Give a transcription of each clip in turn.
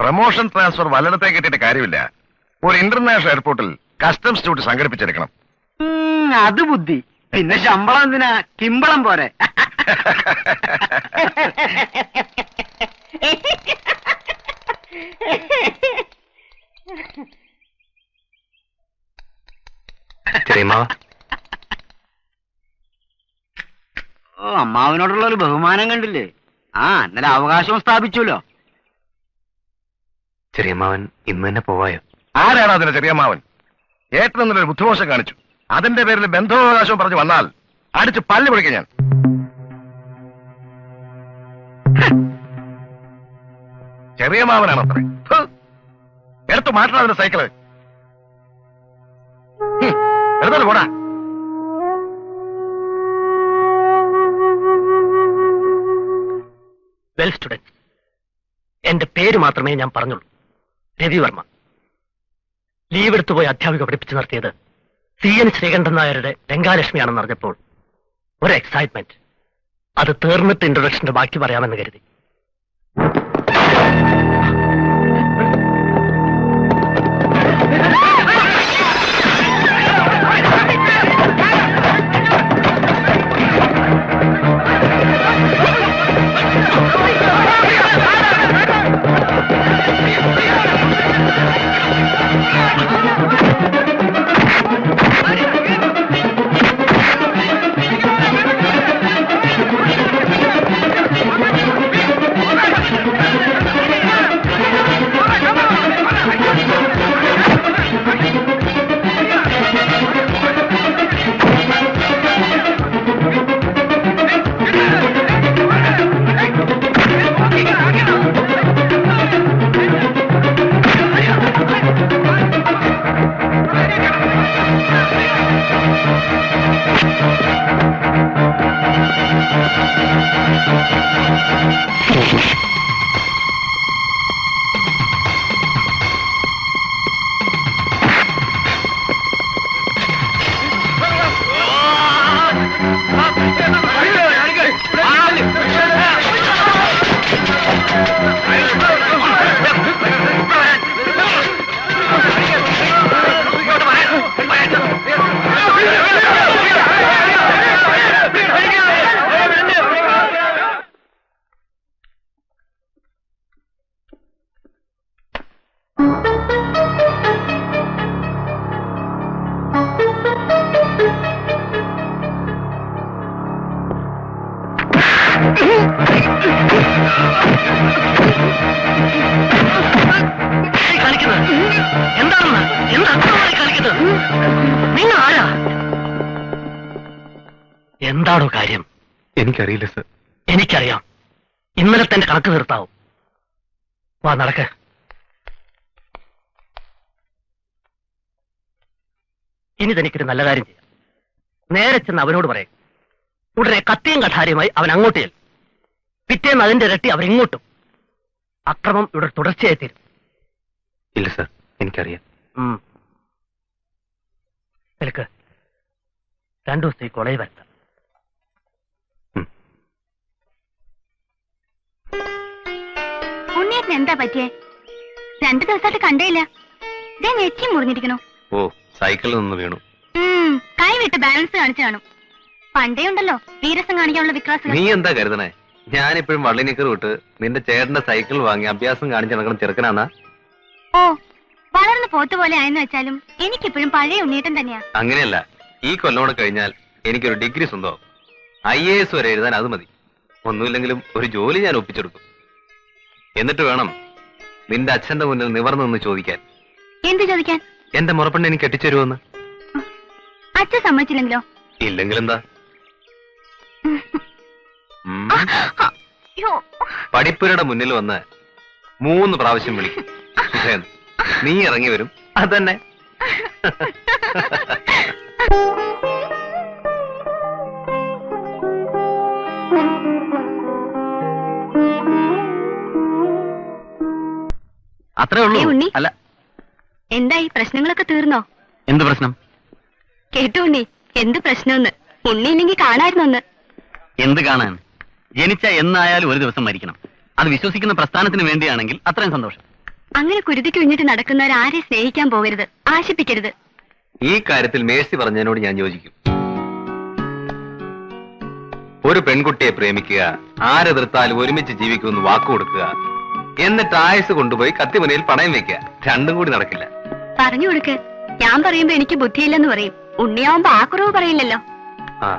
Promotion transfer വല്ലടത്തേക്ക് കിട്ടിയിട്ട് കാര്യമില്ല. ഒരു ഇന്റർനാഷണൽ എയർപോർട്ടിൽ കസ്റ്റംസ് ഡ്യൂട്ടി സംഘടിപ്പിച്ചെടുക്കണം. അത് ബുദ്ധി. പിന്നെ ശമ്പളം എന്തിനാ? കിമ്പളം പോരെ. ഓ, അമ്മാവനോടുള്ള ഒരു ബഹുമാനം കണ്ടില്ലേ? ഇന്നലെ അവകാശവും സ്ഥാപിച്ചല്ലോ. ചെറിയമ്മാവൻ ഇന്ന് തന്നെ പോവായോ? ആരാണ് അതിന്റെ ചെറിയമ്മാവൻ? ഏറ്റെന്നൊരു ബുദ്ധിമോശം കാണിച്ചു. അതിന്റെ പേരിൽ ബന്ധുവകാശവും പറഞ്ഞു വന്നാൽ അടിച്ച് പല്ല് പിടിക്കാം ഞാൻ. ചെറിയമ്മാവനാണ് അത്ര. എടുത്തു മാറ്റണം അതിന്റെ സൈക്കിള്. എടുത്തോളൂ പോടാ. വെൽ സ്റ്റുഡന്റ്, എന്റെ പേര് മാത്രമേ ഞാൻ പറഞ്ഞുള്ളൂ. രവിവർമ്മ. ലീവ് എടുത്തുപോയി അധ്യാപിക പഠിപ്പിച്ചു നടത്തിയത് CN ശ്രീകണ്ഠൻ നായരുടെ രംഗാലക്ഷ്മിയാണെന്ന് അറിഞ്ഞപ്പോൾ ഒരു എക്സൈറ്റ്മെന്റ്. അത് തീർന്നിട്ട് ഇൻട്രൊഡക്ഷന്റെ ബാക്കി പറയാമെന്ന് കരുതി. എന്താണോ കാര്യം? എനിക്കറിയില്ല സർ. എനിക്കറിയാം. ഇന്നലെ തന്നെ കണക്ക് തീർത്താവും. വാ, നടക്ക്. ഇനി തനിക്കൊരു നല്ല കാര്യം ചെയ്യാം. നേരെ ചെന്ന് അവനോട് പറയും. ഉടനെ കത്തിയും കഠാരിയുമായി അവൻ അങ്ങോട്ട് ചെല്ലും. പിറ്റേന്ന് അതിന്റെ ഇരട്ടി അവരിങ്ങോട്ടും. അക്രമം ഇവിടെ തുടർച്ചയായി തീരും. ഇല്ല സർ, എനിക്കറിയാം. നിനക്ക് 2 ദിവസം ഈ കോളേജ് വരുത്താം. ഉണ്ണിയേട്ടന് എന്താ പറ്റിയേ? 2 ദിവസമായിട്ട് കണ്ടേയില്ല. ഇതേ നെച്ചി മുറിഞ്ഞിരിക്കണു. ഓ, സൈക്കിളിൽ നിന്ന് വീണു. കൈ വിട്ട് ബാലൻസ് കാണിച്ചു കാണും. പണ്ടേ ഉണ്ടല്ലോ വീരസം കാണിക്കാനുള്ള വിക്രാസ്. നീ എന്താ കരുതണേ? ഞാനിപ്പോഴും വള്ളിനിക്കർ വിട്ട് നിന്റെ ചേട്ടന്റെ സൈക്കിൾ വാങ്ങി അഭ്യാസം കാണിച്ചു നടക്കണം ചെറുക്കനാന്നാ? ഓ, വളർന്ന് പോത്തുപോലെ ആയെന്ന് വെച്ചാലും എനിക്കിപ്പോഴും പഴയ ഉണ്ണിയേട്ടൻ തന്നെയാ. അങ്ങനെയല്ല, ഈ കൊല്ലോടെ കഴിഞ്ഞാൽ എനിക്കൊരു ഡിഗ്രി സ്വന്തമാവും. IAS വരെ എഴുതാൻ അത് മതി. ഒന്നുമില്ലെങ്കിലും ഒരു ജോലി ഞാൻ ഒപ്പിച്ചെടുക്കും. എന്നിട്ട് വേണം നിന്റെ അച്ഛന്റെ മുന്നിൽ നിവർന്നു നിന്ന് ചോദിക്കാൻ. എന്ത് ചോദിക്കാൻ? എന്റെ മുറപ്പെണ്ണ് എനിക്ക് കെട്ടിച്ചേരുവെന്ന്. അച്ഛൻ സമ്മതിച്ചില്ലെങ്കിലോ? ഇല്ലെങ്കിലെന്താ? പഠിപ്പുരയുടെ മുന്നിൽ വന്ന് 3 പ്രാവശ്യം വിളിക്കും. നീ ഇറങ്ങി വരും. അതന്നെ. അത്രേ ഉള്ളൂ. അല്ല, എന്തായി? പ്രശ്നങ്ങളൊക്കെ തീർന്നോ? എന്ത് പ്രശ്നം? കേട്ടു ഉണ്ണി, എന്ത് പ്രശ്നമെന്ന്. ഉണ്ണി ഇല്ലെങ്കിൽ കാണായിരുന്നൊന്ന്. എന്ത് കാണാൻ? ജനിച്ച എന്നായാലും ഒരു ദിവസം മരിക്കണം. അത് വിശ്വസിക്കുന്ന പ്രസ്ഥാനത്തിന് വേണ്ടിയാണെങ്കിൽ അത്രയും സന്തോഷം. അങ്ങനെ കുരുതി കുഞ്ഞിട്ട് നടക്കുന്നവരാരെ സ്നേഹിക്കാൻ പോകരുത്, ആശിപ്പിക്കരുത്. ഈ കാര്യത്തിൽ മേഴ്സി പറഞ്ഞതിനോട് ഞാൻ യോജിക്കും. ഒരു പെൺകുട്ടിയെ പ്രേമിക്കുക, ആരെതിർത്താലും ഒരുമിച്ച് ജീവിക്കുമെന്ന് വാക്കുകൊടുക്കുക, എന്നിട്ട് ആയുസ് കൊണ്ടുപോയി കത്തിമുനയിൽ പണയം വെക്കുക, രണ്ടും കൂടി നടക്കില്ല. പറഞ്ഞു കൊടുക്ക്. ഞാൻ പറയുമ്പോ എനിക്ക് ബുദ്ധിയില്ലെന്ന് പറയും. ഉണ്ണിയാവുമ്പോ ആ കുറവ് പറയില്ലല്ലോ. ആ,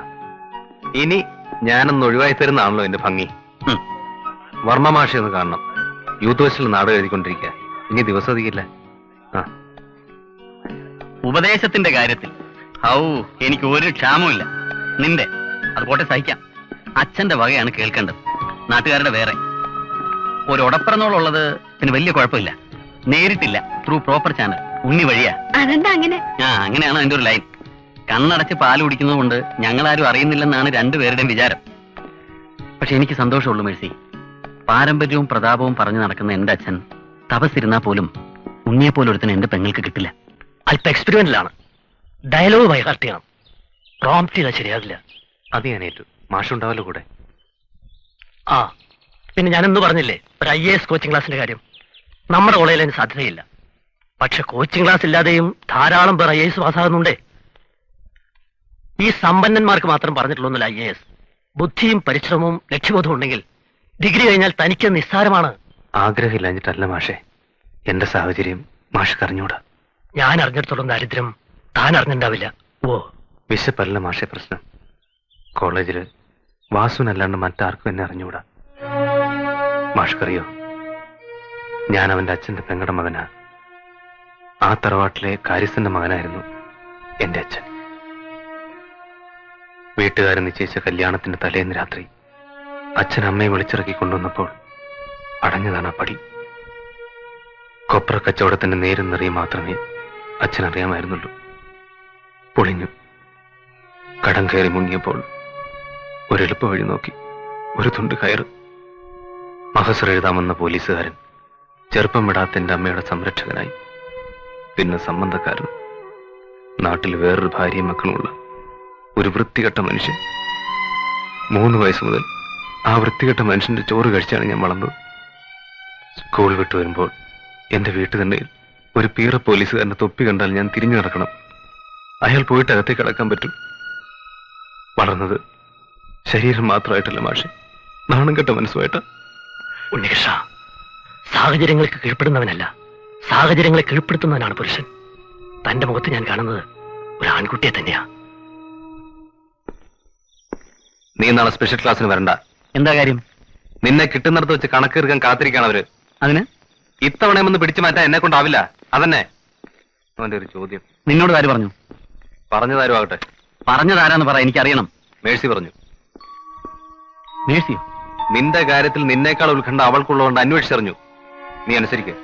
ഇനി ഞാനൊന്ന് ഒഴിവായി തരുന്നതാണല്ലോ എന്റെ ഭംഗി. വർമ്മ മാഷെ ഒന്ന് കാണണം. യൂത്ത് ഫെസ്റ്റിൽ നാടകം എഴുതിക്കൊണ്ടിരിക്കുക. ഇനി ദിവസം അധികമില്ല. ആ, ഉപദേശത്തിന്റെ കാര്യത്തിൽ എനിക്ക് ഒരു ക്ഷാമമില്ല. നിന്റെ അത് പോട്ടെ, സഹിക്കാം. അച്ഛന്റെ വകയാണ് കേൾക്കേണ്ടത്, നാട്ടുകാരുടെ വേറെ. ഒരു ഉടപ്പറന്നോളുള്ളത് പിന്നെ വലിയ കുഴപ്പമില്ല. നേരിട്ടില്ല, ത്രൂ പ്രോപ്പർ ചാനൽ, ഉണ്ണി വഴിയാ. അതെന്താ അങ്ങനെ? അങ്ങനെയാണ് അതിന്റെ ഒരു ലൈൻ. കണ്ണടച്ച് പാല് കുടിക്കുന്നത് കൊണ്ട് ഞങ്ങളാരും അറിയുന്നില്ലെന്നാണ് രണ്ടുപേരുടെയും വിചാരം. പക്ഷെ എനിക്ക് സന്തോഷമുള്ളൂ മേഴ്സി. പാരമ്പര്യവും പ്രതാപവും പറഞ്ഞു നടക്കുന്ന എന്റെ അച്ഛൻ തപസ്സിരുന്നാ പോലും ഉണ്ണിയെപ്പോലൊരുത്തിന് എന്റെ പെങ്ങൾക്ക് കിട്ടില്ല. അല്പ എക്സ്പെരിമെന്റിലാണ്. ഡയലോഗ് ബൈഹാർട്ട് ചെയ്യണം. പ്രോംപ്റ്റ് ചെയ്താൽ ശരിയാകില്ല. അത് ഞാൻ ഏറ്റു. മാഷുണ്ടാവല്ലോ കൂടെ. ആ, പിന്നെ ഞാനെന്ന് പറഞ്ഞില്ലേ ഒരു IAS കോച്ചിങ് ക്ലാസിന്റെ കാര്യം. നമ്മുടെ കോളേജിൽ അതിന് സാധ്യതയില്ല. പക്ഷെ കോച്ചിങ് ക്ലാസ് ഇല്ലാതെയും ധാരാളം പേർ IAS പാസ്സാകുന്നുണ്ടേ. ഈ സമ്പന്നന്മാർക്ക് മാത്രം പറഞ്ഞിട്ടുള്ളൊന്നുമില്ല IAS. ബുദ്ധിയും പരിശ്രമവും ലക്ഷ്യബോധവും ഉണ്ടെങ്കിൽ ഡിഗ്രി കഴിഞ്ഞാൽ തനിക്ക് നിസ്സാരമാണ്. ആഗ്രഹമില്ലാഞ്ഞിട്ടല്ല മാഷെ, എന്റെ സാഹചര്യം മാഷ് അറിഞ്ഞൂടാ. ഞാൻ അറിഞ്ഞിടത്തോളം ദാരിദ്ര്യം താൻ അറിഞ്ഞിട്ടുണ്ടാവില്ല. ഓ, വിശപ്പല്ല മാഷെ പ്രശ്നം. കോളേജില് വാസുവിനല്ലാണ്ട് മറ്റാർക്കും എന്നെ അറിഞ്ഞൂടാ. മാഷ്കറിയോ, ഞാൻ അവന്റെ അച്ഛന്റെ പെങ്ങളുടെ മകനാ. ആ തറവാട്ടിലെ കാര്യസ്ഥന്റെ മകനായിരുന്നു എന്റെ അച്ഛൻ. വീട്ടുകാരൻ നിശ്ചയിച്ച കല്യാണത്തിന്റെ തലേന്ന് രാത്രി അച്ഛൻ അമ്മയെ വിളിച്ചിറക്കി കൊണ്ടുവന്നപ്പോൾ അടഞ്ഞതാണ് ആ പടി. കൊപ്ര കച്ചവടത്തിന്റെ നേരും നിറയും മാത്രമേ അച്ഛനറിയാമായിരുന്നുള്ളൂ. പൊളിഞ്ഞു. കടം കയറി മുങ്ങിയപ്പോൾ ഒരെളുപ്പ വഴി നോക്കി. ഒരു തുണ്ട് കയറ്. മഹസർ എഴുതാമെന്ന പോലീസുകാരൻ ചെറുപ്പം വിടാത്ത എന്റെ അമ്മയുടെ സംരക്ഷകനായി. പിന്നെ സംബന്ധക്കാരൻ. നാട്ടിൽ വേറൊരു ഭാര്യയും മക്കളുമുള്ള ഒരു വൃത്തികെട്ട മനുഷ്യൻ. 3 വയസ്സ് മുതൽ ആ വൃത്തികെട്ട മനുഷ്യന്റെ ചോറ് കഴിച്ചാണ് ഞാൻ വളർന്നത്. സ്കൂൾ വിട്ടു വരുമ്പോൾ എന്റെ വീട്ടുതണ്ടയിൽ ഒരു പീറ പോലീസുകാരന്റെ തൊപ്പി കണ്ടാൽ ഞാൻ തിരിഞ്ഞു നടക്കണം. അയാൾ പോയിട്ട് അകത്തേക്ക് കടക്കാൻ പറ്റും. വളർന്നത് ശരീരം മാത്രമായിട്ടല്ല മാഷെ, നാണം കെട്ട മനസ്സുമായിട്ടാ. ഉണ്ണികൃഷ്ണ, സാഹചര്യങ്ങൾക്ക് കീഴ്പ്പെടുന്നവനല്ല, സാഹചര്യങ്ങളെ കീഴ്പ്പെടുത്തുന്നവനാണ് പുരുഷൻ. തന്റെ മുഖത്ത് ഞാൻ കാണുന്നത് ഒരു ആൺകുട്ടിയെ തന്നെയാ. നീ നാളെ സ്പെഷ്യൽ ക്ലാസ്സിന് വരണ്ട. എന്താ കാര്യം? നിന്നെ കിട്ടുന്നിടത്ത് വെച്ച് കണക്കെടുക്കാൻ കാത്തിരിക്കാണ് അവര്. അതിന് ഇത്തവണയൊന്ന് പിടിച്ചു മാറ്റാൻ എന്നെ കൊണ്ടാവില്ല. അതന്നെ അവന്റെ ഒരു ചോദ്യം. നിന്നോട് ആര് പറഞ്ഞു? പറഞ്ഞതാരും ആകട്ടെ. പറഞ്ഞതാരാന്ന് പറ, എനിക്കറിയണം. മേഴ്സി പറഞ്ഞു. മേഴ്സിയോ? നിന്റെ കാര്യത്തിൽ നിന്നേക്കാൾ ഉത്കണ്ഠ അവൾക്കുള്ളതുകൊണ്ട് അന്വേഷിച്ചറിഞ്ഞു. നീ അനുസരിക്കേ.